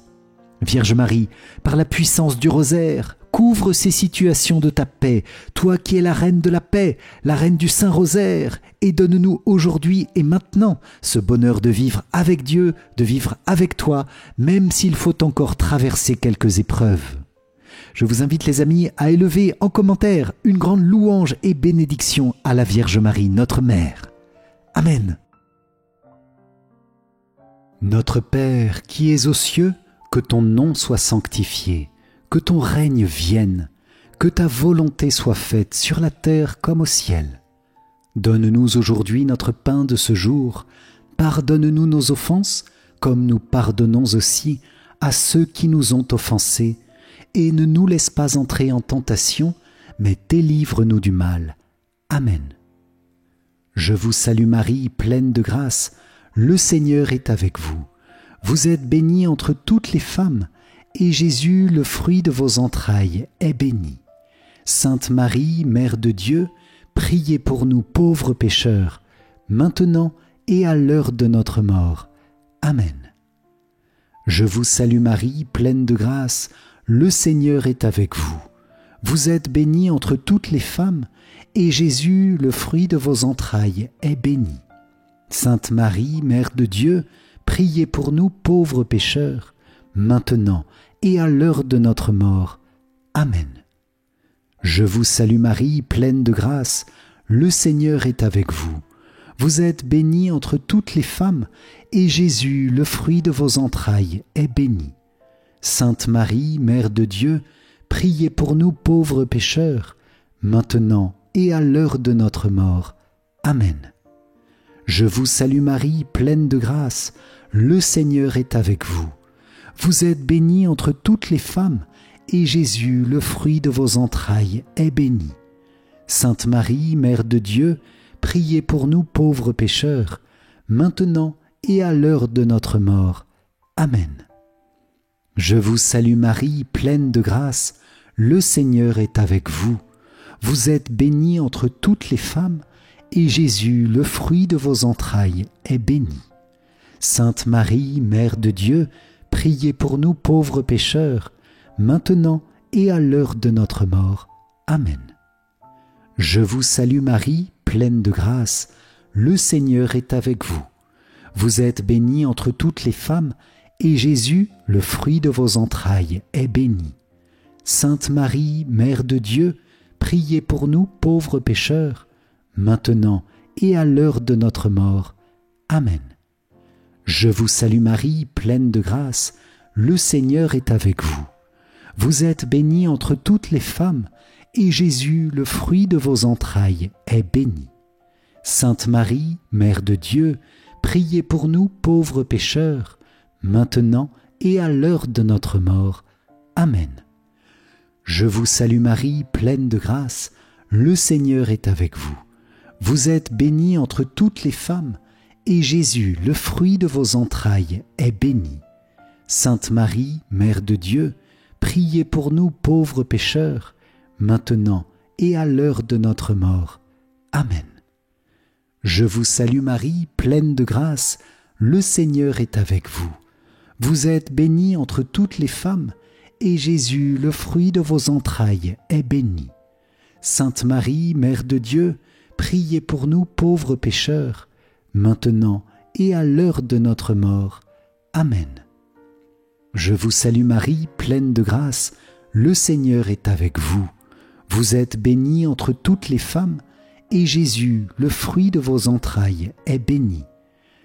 Vierge Marie, par la puissance du rosaire, couvre ces situations de ta paix, toi qui es la reine de la paix, la reine du Saint-Rosaire, et donne-nous aujourd'hui et maintenant ce bonheur de vivre avec Dieu, de vivre avec toi, même s'il faut encore traverser quelques épreuves. Je vous invite, les amis, à élever en commentaire une grande louange et bénédiction à la Vierge Marie, notre Mère. Amen. Notre Père qui es aux cieux, que ton nom soit sanctifié, que ton règne vienne, que ta volonté soit faite sur la terre comme au ciel. Donne-nous aujourd'hui notre pain de ce jour, pardonne-nous nos offenses, comme nous pardonnons aussi à ceux qui nous ont offensés, et ne nous laisse pas entrer en tentation, mais délivre-nous du mal. Amen. Je vous salue Marie, pleine de grâce, le Seigneur est avec vous. Vous êtes bénie entre toutes les femmes, et Jésus, le fruit de vos entrailles, est béni. Sainte Marie, Mère de Dieu, priez pour nous pauvres pécheurs, maintenant et à l'heure de notre mort. Amen. Je vous salue Marie, pleine de grâce, le Seigneur est avec vous. Vous êtes bénie entre toutes les femmes, et Jésus, le fruit de vos entrailles, est béni. Sainte Marie, Mère de Dieu, priez pour nous pauvres pécheurs, maintenant et à l'heure de notre mort. Amen. Je vous salue Marie, pleine de grâce, le Seigneur est avec vous. Vous êtes bénie entre toutes les femmes, et Jésus, le fruit de vos entrailles, est béni. Sainte Marie, Mère de Dieu, priez pour nous pauvres pécheurs, maintenant et à l'heure de notre mort. Amen. Je vous salue Marie, pleine de grâce, le Seigneur est avec vous. Vous êtes bénie entre toutes les femmes, et Jésus, le fruit de vos entrailles, est béni. Sainte Marie, Mère de Dieu, priez pour nous pauvres pécheurs, maintenant et à l'heure de notre mort. Amen. Je vous salue Marie, pleine de grâce, le Seigneur est avec vous. Vous êtes bénie entre toutes les femmes, et Jésus, le fruit de vos entrailles, est béni. Sainte Marie, Mère de Dieu, priez pour nous pauvres pécheurs, maintenant et à l'heure de notre mort. Amen. Je vous salue Marie, pleine de grâce, le Seigneur est avec vous. Vous êtes bénie entre toutes les femmes, et Jésus, le fruit de vos entrailles, est béni. Sainte Marie, Mère de Dieu, priez pour nous pauvres pécheurs, maintenant et à l'heure de notre mort. Amen. Je vous salue Marie, pleine de grâce, le Seigneur est avec vous. Vous êtes bénie entre toutes les femmes, et Jésus, le fruit de vos entrailles, est béni. Sainte Marie, Mère de Dieu, priez pour nous pauvres pécheurs, maintenant et à l'heure de notre mort. Amen. Je vous salue Marie, pleine de grâce, le Seigneur est avec vous. Vous êtes bénie entre toutes les femmes, et Jésus, le fruit de vos entrailles, est béni. Sainte Marie, Mère de Dieu, priez pour nous pauvres pécheurs, maintenant et à l'heure de notre mort. Amen. Je vous salue Marie, pleine de grâce, le Seigneur est avec vous. Vous êtes bénie entre toutes les femmes, et Jésus, le fruit de vos entrailles, est béni. Sainte Marie, Mère de Dieu, priez pour nous pauvres pécheurs, maintenant et à l'heure de notre mort. Amen. Je vous salue Marie, pleine de grâce, le Seigneur est avec vous. Vous êtes bénie entre toutes les femmes, et Jésus, le fruit de vos entrailles, est béni.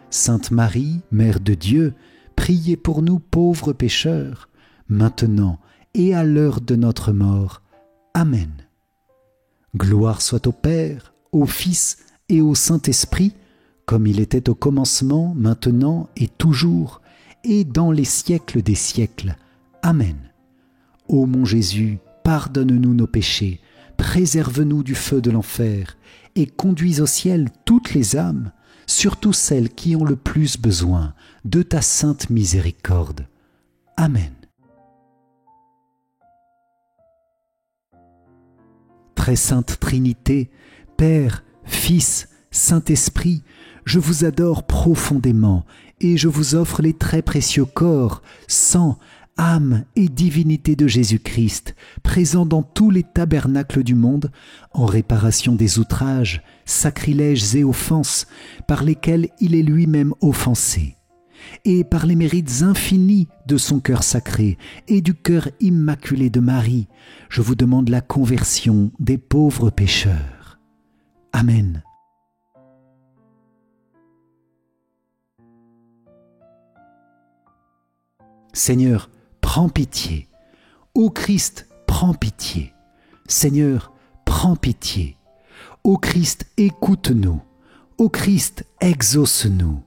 Sainte Marie, Mère de Dieu, priez pour nous pauvres pécheurs, maintenant et à l'heure de notre mort. Amen. Gloire soit au Père, au Fils et au Saint-Esprit, comme il était au commencement, maintenant et toujours, et dans les siècles des siècles. Amen. Ô mon Jésus, pardonne-nous nos péchés, préserve-nous du feu de l'enfer, et conduis au ciel toutes les âmes, surtout celles qui ont le plus besoin de ta sainte miséricorde. Amen. Très sainte Trinité, Père, Fils, Saint-Esprit, je vous adore profondément et je vous offre les très précieux corps, sang, âme et divinité de Jésus-Christ, présents dans tous les tabernacles du monde, en réparation des outrages, sacrilèges et offenses par lesquels il est lui-même offensé, et par les mérites infinis de son cœur sacré et du cœur immaculé de Marie, je vous demande la conversion des pauvres pécheurs. Amen. Seigneur, prends pitié. Ô Christ, prends pitié. Seigneur, prends pitié. Ô Christ, écoute-nous. Ô Christ, exauce-nous.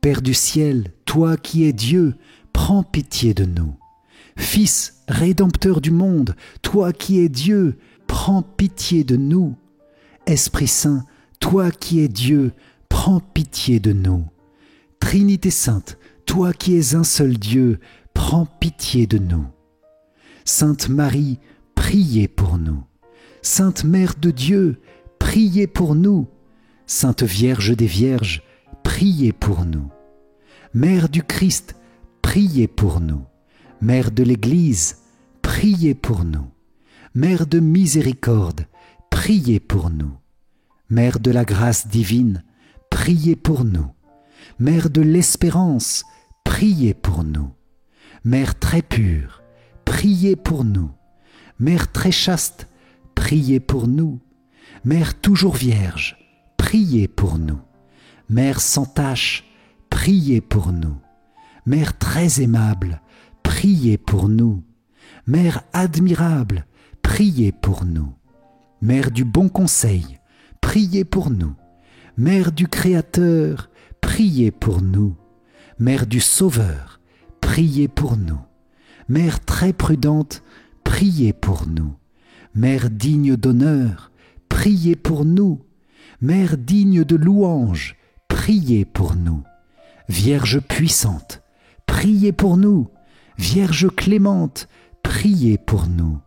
Père du ciel, toi qui es Dieu, prends pitié de nous. Fils, Rédempteur du monde, toi qui es Dieu, prends pitié de nous. Esprit Saint, toi qui es Dieu, prends pitié de nous. Trinité Sainte, toi qui es un seul Dieu, prends pitié de nous. Sainte Marie, priez pour nous. Sainte Mère de Dieu, priez pour nous. Sainte Vierge des Vierges, priez pour nous. Mère du Christ, priez pour nous. Mère de l'Église, priez pour nous. Mère de miséricorde, priez pour nous. Mère de la grâce divine, priez pour nous. Mère de l'espérance, priez pour nous. Mère très pure, priez pour nous. Mère très chaste, priez pour nous. Mère toujours vierge, priez pour nous. Mère sans tache, priez pour nous. Mère très aimable, priez pour nous. Mère admirable, priez pour nous. Mère du bon conseil, priez pour nous. Mère du Créateur, priez pour nous. Mère du Sauveur, priez pour nous. Mère très prudente, priez pour nous. Mère digne d'honneur, priez pour nous. Mère digne de louange, priez pour nous. Vierge puissante, priez pour nous. Vierge clémente, priez pour nous.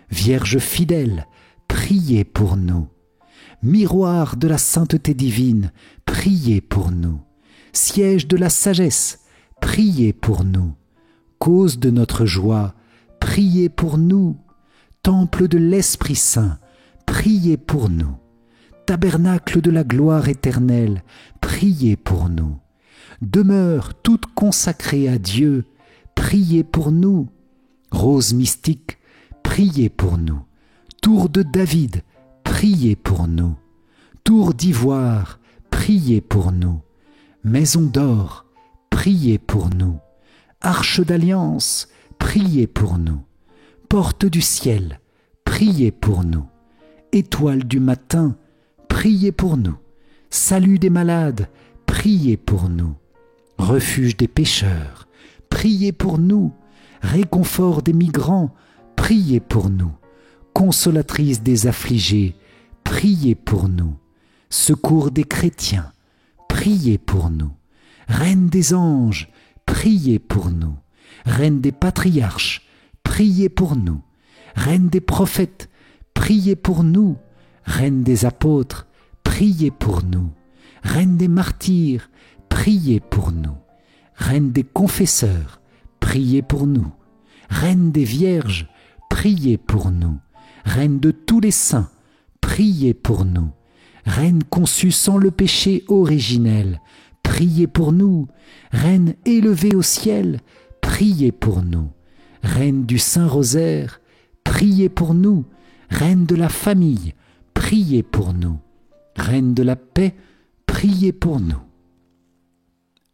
Vierge fidèle, priez pour nous. Miroir de la sainteté divine, priez pour nous. Siège de la sagesse, priez pour nous. Cause de notre joie, priez pour nous. Temple de l'Esprit Saint, priez pour nous. Tabernacle de la gloire éternelle, priez pour nous. Demeure toute consacrée à Dieu, priez pour nous. Rose mystique, priez pour nous. Tour de David, priez pour nous. Tour d'ivoire, priez pour nous. Maison d'or, priez pour nous. Arche d'alliance, priez pour nous. Porte du ciel, priez pour nous. Étoile du matin, priez pour nous. Salut des malades, priez pour nous. Refuge des pécheurs, priez pour nous. Réconfort des migrants, priez pour nous. Consolatrice des affligés, priez pour nous. Secours des chrétiens, priez pour nous. Reine des anges, priez pour nous. Reine des patriarches, priez pour nous. Reine des prophètes, priez pour nous. Reine des apôtres, priez pour nous. Reine des martyrs, priez pour nous. Reine des confesseurs, priez pour nous. Reine des vierges, priez pour nous. Reine de tous les saints, priez pour nous. Reine conçue sans le péché originel, priez pour nous. Reine élevée au ciel, priez pour nous. Reine du Saint-Rosaire, priez pour nous. Reine de la famille, priez pour nous. Reine de la paix, priez pour nous.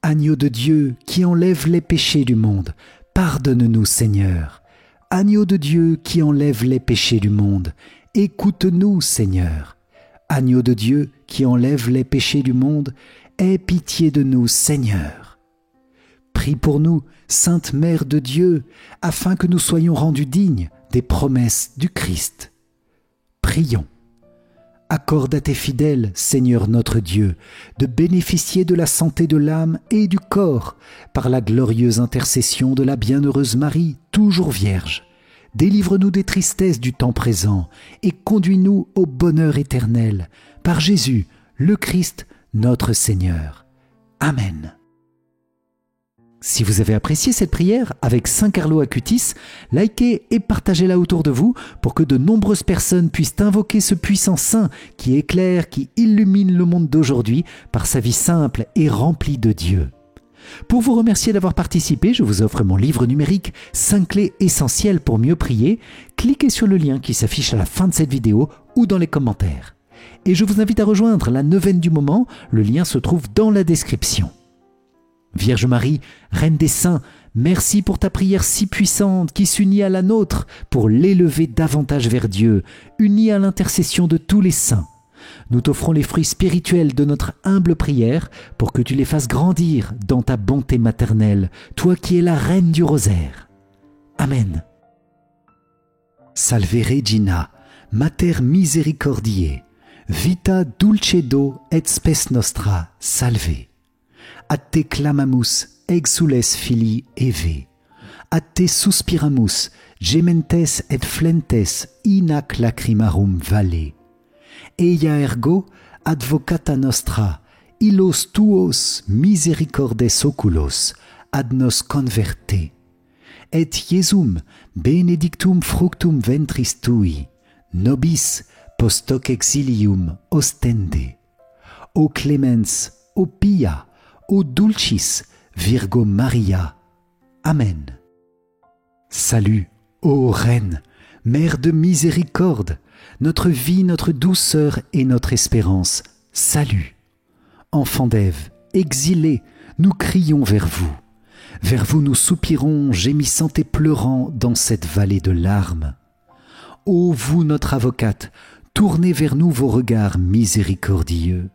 Agneau de Dieu qui enlève les péchés du monde, pardonne-nous Seigneur. Agneau de Dieu qui enlève les péchés du monde, écoute-nous Seigneur. Agneau de Dieu qui enlève les péchés du monde, aie pitié de nous Seigneur. Prie pour nous, Sainte Mère de Dieu, afin que nous soyons rendus dignes des promesses du Christ. Prions. Accorde à tes fidèles, Seigneur notre Dieu, de bénéficier de la santé de l'âme et du corps par la glorieuse intercession de la bienheureuse Marie, toujours Vierge. Délivre-nous des tristesses du temps présent et conduis-nous au bonheur éternel, par Jésus, le Christ, notre Seigneur. Amen. Si vous avez apprécié cette prière avec Saint Carlo Acutis, likez et partagez-la autour de vous pour que de nombreuses personnes puissent invoquer ce puissant saint qui éclaire, qui illumine le monde d'aujourd'hui par sa vie simple et remplie de Dieu. Pour vous remercier d'avoir participé, je vous offre mon livre numérique 5 clés essentielles pour mieux prier. Cliquez sur le lien qui s'affiche à la fin de cette vidéo ou dans les commentaires. Et je vous invite à rejoindre la neuvaine du moment, le lien se trouve dans la description. Vierge Marie, Reine des Saints, merci pour ta prière si puissante qui s'unit à la nôtre pour l'élever davantage vers Dieu, unie à l'intercession de tous les saints. Nous t'offrons les fruits spirituels de notre humble prière pour que tu les fasses grandir dans ta bonté maternelle, toi qui es la Reine du Rosaire. Amen. Salve Regina, Mater Misericordiae, vita dulcedo et spes nostra, salve. A te clamamus, exules filii Eve. A te suspiramus, gementes et flentes in ac lacrimarum valle. Eia ergo advocata nostra, illos tuos misericordes oculos ad nos converte. et Iesum benedictum fructum ventris tui, nobis post hoc exilium ostende. O clemens, o pia, o dulcis, Virgo Maria. Amen. Salut, ô Reine, Mère de miséricorde, notre vie, notre douceur et notre espérance. Salut. Enfants d'Ève, exilés, nous crions vers vous. Vers vous nous soupirons, gémissant et pleurant dans cette vallée de larmes. Ô vous, notre avocate, tournez vers nous vos regards miséricordieux.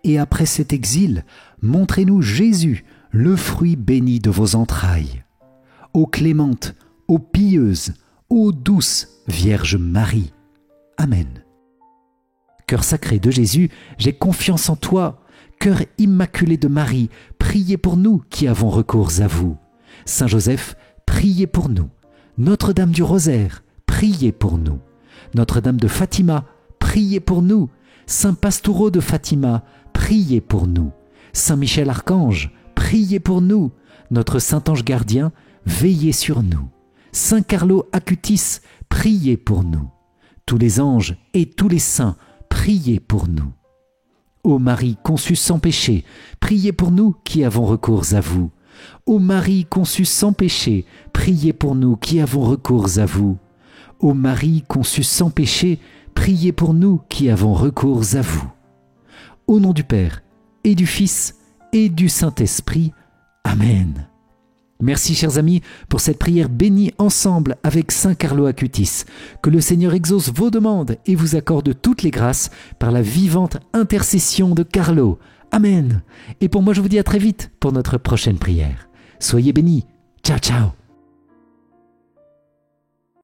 Et après cet exil, montrez-nous Jésus, le fruit béni de vos entrailles. Ô clémente, ô pieuse, ô douce Vierge Marie. Amen. Cœur sacré de Jésus, j'ai confiance en toi. Cœur immaculé de Marie, priez pour nous qui avons recours à vous. Saint Joseph, priez pour nous. Notre-Dame du Rosaire, priez pour nous. Notre-Dame de Fatima, priez pour nous. Saint Pastoureau de Fatima, priez pour nous. Saint Michel Archange, priez pour nous. Notre Saint-Ange gardien, veillez sur nous. Saint Carlo Acutis, priez pour nous. Tous les anges et tous les saints, priez pour nous. Ô Marie conçue sans péché, priez pour nous qui avons recours à vous. Ô Marie conçue sans péché, priez pour nous qui avons recours à vous. Ô Marie conçue sans péché, priez pour nous qui avons recours à vous. Au nom du Père, et du Fils, et du Saint-Esprit. Amen. Merci, chers amis, pour cette prière bénie ensemble avec Saint Carlo Acutis. Que le Seigneur exauce vos demandes et vous accorde toutes les grâces par la vivante intercession de Carlo. Amen. Et pour moi, je vous dis à très vite pour notre prochaine prière. Soyez bénis. Ciao, ciao.